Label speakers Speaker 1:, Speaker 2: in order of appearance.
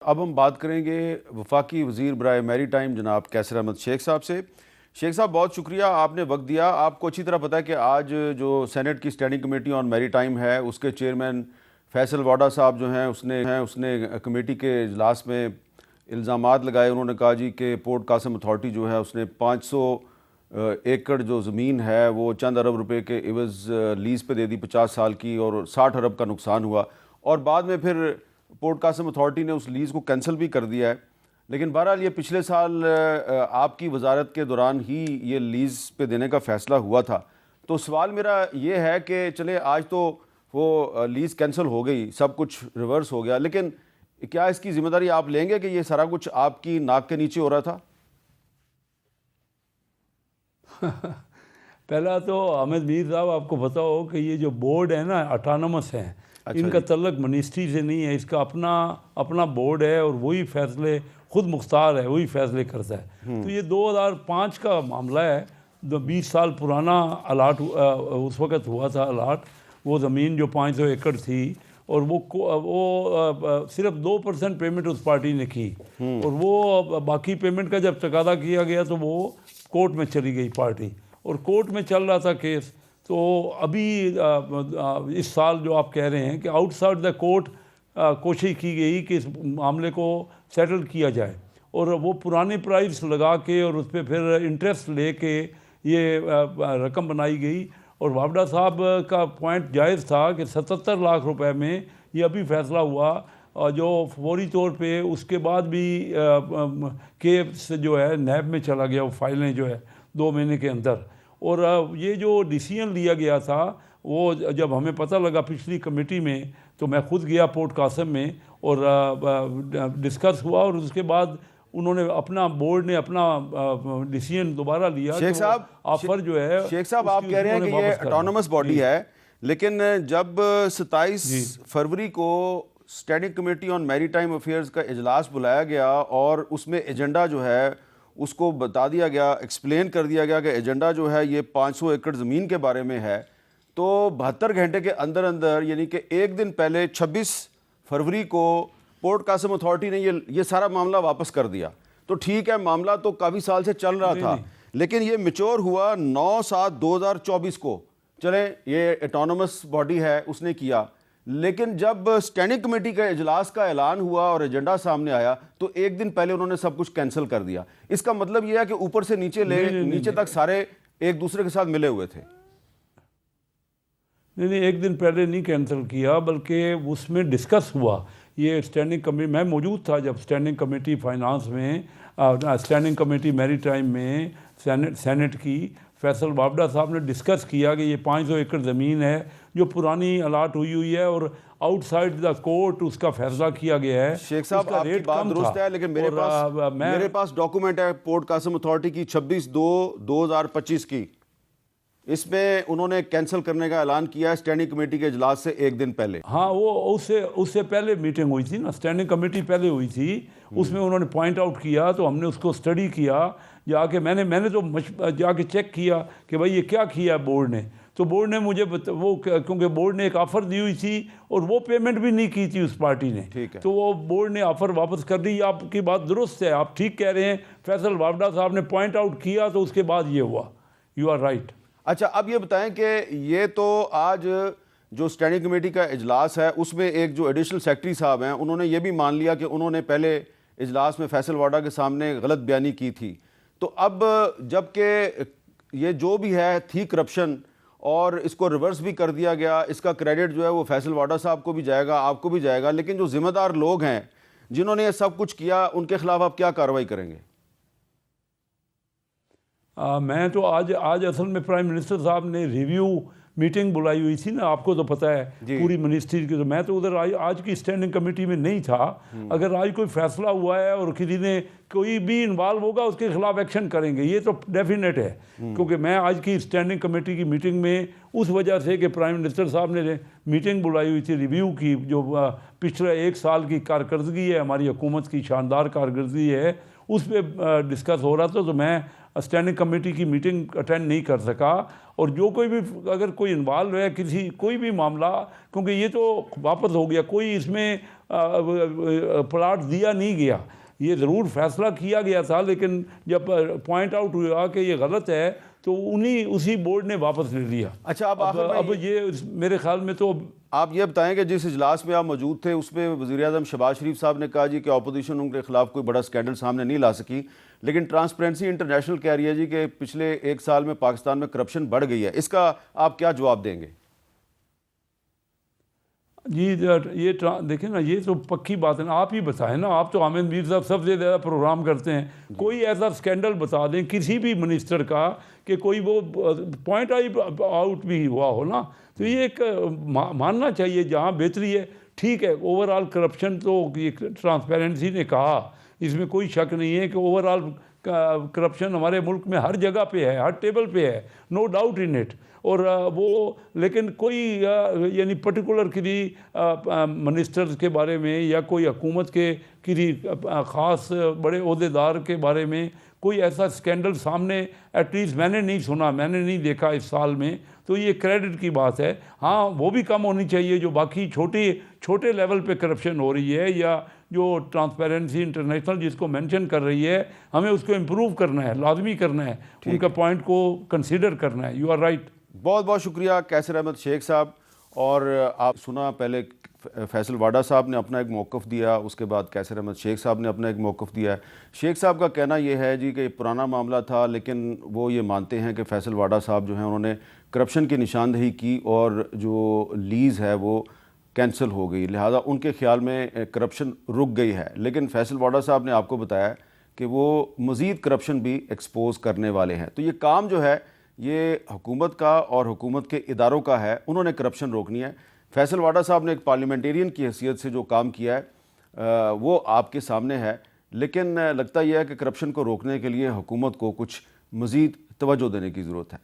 Speaker 1: अब हम बात करेंगे वफाकी वज़ीर बराए मैरी टाइम जनाब कैसर अहमद शेख साहब से। शेख साहब, बहुत शुक्रिया, आपने वक्त दिया। आपको अच्छी तरह पता है कि आज जो सेनेट की standing committee on maritime है, उसके चेयरमैन फैसल वाडा साहब जो हैं उसने कमेटी के इजलास में इल्ज़ामात लगाए। उन्होंने कहा जी कि पोर्ट कासिम अथॉरिटी जो है उसने 500 एकड़ जो ज़मीन है वो चंद अरब रुपए के इवज़ लीज़ पे दे दी 50 साल की, और 60 अरब का नुकसान हुआ। और बाद में फिर पोर्ट कासिम अथॉरिटी ने उस लीज़ को कैंसिल भी कर दिया है। लेकिन बहरहाल ये पिछले साल आपकी वजारत के दौरान ही ये लीज़ पे देने का फ़ैसला हुआ था। तो सवाल मेरा ये है कि चले आज तो वो लीज़ कैंसिल हो गई, सब कुछ रिवर्स हो गया, लेकिन क्या इसकी ज़िम्मेदारी आप लेंगे कि ये सारा कुछ आपकी नाक के नीचे हो रहा था?
Speaker 2: पहला तो अहमद मीर साहब, आपको पता हो कि ये जो बोर्ड है ना, ऑटोनमस है।
Speaker 1: अच्छा
Speaker 2: इनका
Speaker 1: जी।
Speaker 2: तल्लक मिनिस्ट्री से नहीं है, इसका अपना अपना बोर्ड है और वही फैसले खुद मुख्तार है, वही फैसले करता है। तो ये 2005 का मामला है, 20 साल पुराना अलाट उस वक़्त हुआ था अलाट। वो ज़मीन जो 500 एकड़ थी, और वो सिर्फ 2% पेमेंट उस पार्टी ने की, और वो बाकी पेमेंट का जब तकादा किया गया तो वो कोर्ट में चली गई पार्टी, और कोर्ट में चल रहा था केस। तो अभी इस साल जो आप कह रहे हैं कि आउटसाइड द कोर्ट कोशिश की गई कि इस मामले को सेटल किया जाए, और वो पुरानी प्राइस लगा के और उस पर फिर इंटरेस्ट ले के ये रकम बनाई गई। और वावडा साहब का पॉइंट जायज़ था कि 77 लाख रुपए में ये अभी फ़ैसला हुआ, और जो फौरी तौर पे उसके बाद भी केस जो है नैब में चला गया, वो फाइलें जो है 2 महीने के अंदर। और ये जो डिसीजन लिया गया था, वो जब हमें पता लगा पिछली कमेटी में, तो मैं खुद गया पोर्ट कासिम में और डिस्कस हुआ, और उसके बाद उन्होंने अपना बोर्ड ने अपना डिसीजन दोबारा लिया।
Speaker 1: शेख साहब,
Speaker 2: ऑफर जो है,
Speaker 1: शेख साहब आप कह रहे हैं कि ये ऑटोनमस बॉडी है, लेकिन जब 27 फरवरी को standing committee on maritime affairs का इजलास बुलाया गया और उसमें एजेंडा जो है उसको बता दिया गया, एक्सप्लेन कर दिया गया कि एजेंडा जो है ये 500 एकड़ ज़मीन के बारे में है, तो 72 घंटे के अंदर अंदर, यानी कि एक दिन पहले 26 फरवरी को पोर्ट कासिम अथॉरिटी ने ये सारा मामला वापस कर दिया। तो ठीक है, मामला तो काफ़ी साल से चल रहा था, लेकिन ये मैच्योर हुआ 9/7/2024 को। चले, ये ऑटोनमस बॉडी है, उसने किया, लेकिन जब स्टैंडिंग कमेटी का इजलास का ऐलान हुआ और एजेंडा सामने आया तो एक दिन पहले उन्होंने सब कुछ कैंसिल कर दिया। इसका मतलब यह है कि ऊपर से नीचे तक सारे एक दूसरे के साथ मिले हुए थे।
Speaker 2: नहीं, एक दिन पहले नहीं कैंसिल किया, बल्कि उसमें डिस्कस हुआ। ये स्टैंडिंग कमेटी, मैं मौजूद था जब स्टैंडिंग कमेटी फाइनेंस में, स्टैंडिंग कमेटी मैरी टाइम में सेनेट की, फैसल वावडा साहब ने डिस्कस किया कि ये 500 एकड़ ज़मीन है जो पुरानी अलाट हुई है, और आउटसाइड द कोर्ट उसका फैसला किया गया है।
Speaker 1: शेख साहब, आपकी बात दुरुस्त है, लेकिन मेरे पास डॉक्यूमेंट है पोर्ट कासिम अथॉरिटी की 26/2/2025 की। इसमें उन्होंने कैंसिल करने का ऐलान किया है स्टैंडिंग कमेटी के इजलास से एक दिन पहले।
Speaker 2: हाँ, वो उससे पहले मीटिंग हुई थी ना, स्टैंडिंग कमेटी पहले हुई थी, उसमें उन्होंने पॉइंट आउट किया, तो हमने उसको स्टडी किया जाके। मैंने तो जाके चेक किया कि भाई ये क्या किया है बोर्ड ने। तो बोर्ड ने मुझे क्योंकि बोर्ड ने एक ऑफ़र दी हुई थी और वो पेमेंट भी नहीं की थी उस पार्टी ने, तो वो बोर्ड ने ऑफ़र वापस कर दी। आपकी बात दुरुस्त है, आप ठीक कह रहे हैं। फैसल वावडा साहब ने पॉइंट आउट किया तो उसके बाद ये हुआ। You are right.
Speaker 1: अच्छा, अब ये बताएं कि ये तो आज जो स्टैंडिंग कमेटी का इजलास है उसमें एक जो एडिशनल सेक्रेटरी साहब हैं, उन्होंने ये भी मान लिया कि उन्होंने पहले इजलास में फैसल वाडा के सामने गलत बयानी की थी। तो अब जबकि ये जो भी है थी करप्शन और इसको रिवर्स भी कर दिया गया, इसका क्रेडिट जो है वो फैसल वाडा साहब को भी जाएगा, आपको भी जाएगा, लेकिन जो जिम्मेदार लोग हैं जिन्होंने ये सब कुछ किया, उनके खिलाफ आप क्या कार्रवाई करेंगे?
Speaker 2: मैं तो आज असल में प्राइम मिनिस्टर साहब ने रिव्यू मीटिंग बुलाई हुई थी ना, आपको तो पता है पूरी मिनिस्ट्री की। तो मैं तो उधर आज की स्टैंडिंग कमेटी में नहीं था। अगर आज कोई फैसला हुआ है और किसी ने कोई भी इन्वॉल्व होगा उसके खिलाफ एक्शन करेंगे, ये तो डेफिनेट है। क्योंकि मैं आज की स्टैंडिंग कमेटी की मीटिंग में उस वजह से कि प्राइम मिनिस्टर साहब ने मीटिंग बुलाई हुई थी रिव्यू की, जो पिछले 1 साल की कारकर्दगी है, हमारी हुकूमत की शानदार कारकर्दगी है, उस पर डिस्कस हो रहा था, तो मैं स्टैंडिंग कमेटी की मीटिंग अटेंड नहीं कर सका। और जो कोई भी अगर कोई इन्वॉल्व है किसी कोई भी मामला, क्योंकि ये तो वापस हो गया, कोई इसमें प्लाट दिया नहीं गया, ये ज़रूर फैसला किया गया था, लेकिन जब पॉइंट आउट हुआ कि ये गलत है तो उसी बोर्ड ने वापस ले लिया।
Speaker 1: अच्छा, अब
Speaker 2: ये मेरे ख्याल में तो
Speaker 1: आप ये बताएं कि जिस इजलास में आप मौजूद थे उसमें वज़ीर-ए-आज़म शहबाज शरीफ साहब ने कहा जी कि अपोजिशन उनके खिलाफ कोई बड़ा स्कैंडल सामने नहीं ला सकी, लेकिन ट्रांसपेरेंसी इंटरनेशनल कह रही है जी कि पिछले 1 साल में पाकिस्तान में करप्शन बढ़ गई है। इसका आप क्या जवाब देंगे?
Speaker 2: जी ये देखिए ना, ये तो पक्की बात है ना, आप ही बताएं ना, आप तो आमिर मीर साहब सबसे ज़्यादा प्रोग्राम करते हैं, कोई ऐसा स्कैंडल बता दें किसी भी मिनिस्टर का कि कोई वो पॉइंट आउट भी हुआ हो ना, तो ये एक मानना चाहिए जहाँ बेहतरी है। ठीक है, ओवरऑल करप्शन तो ट्रांसपेरेंसी ने कहा, इसमें कोई शक नहीं है कि ओवरऑल करप्शन हमारे मुल्क में हर जगह पे है, हर टेबल पे है, नो डाउट इन इट। और वो लेकिन कोई यानी पर्टिकुलर किसी मिनिस्टर्स के बारे में या कोई हुकूमत के किसी ख़ास बड़े ओहदेदार के बारे में कोई ऐसा स्कैंडल सामने एटलीस्ट मैंने नहीं सुना, मैंने नहीं देखा इस साल में, तो ये क्रेडिट की बात है। हाँ, वो भी कम होनी चाहिए जो बाकी छोटे लेवल पे करप्शन हो रही है, या जो ट्रांसपेरेंसी इंटरनेशनल जिसको मेंशन कर रही है, हमें उसको इम्प्रूव करना है, लाजमी करना है, उनका पॉइंट को कंसिडर करना है। You are right.
Speaker 1: बहुत बहुत शुक्रिया कैसर अहमद शेख साहब। और आप सुना, पहले फैसल वाडा साहब ने अपना एक मौक़िफ़ दिया, उसके बाद कैसर अहमद शेख साहब ने अपना एक मौक़िफ़ दिया है। शेख साहब का कहना यह है जी कि पुराना मामला था, लेकिन वो ये मानते हैं कि फैसल वाडा साहब जो हैं उन्होंने करप्शन की निशानदेही की और जो लीज़ है वो कैंसिल हो गई, लिहाजा उनके ख्याल में करप्शन रुक गई है। लेकिन फैसल वाडा साहब ने आपको बताया कि वो मज़ीद करप्शन भी एक्सपोज़ करने वाले हैं। तो ये काम जो है ये हुकूमत का और हुकूमत के इदारों का है, उन्होंने करप्शन रोकनी है। फैसल वाडा साहब ने एक पार्लियामेंटेरियन की हैसियत से जो काम किया है वो आपके सामने है, लेकिन लगता यह है कि करप्शन को रोकने के लिए हुकूमत को कुछ मज़ीद तवज्जो देने की ज़रूरत है।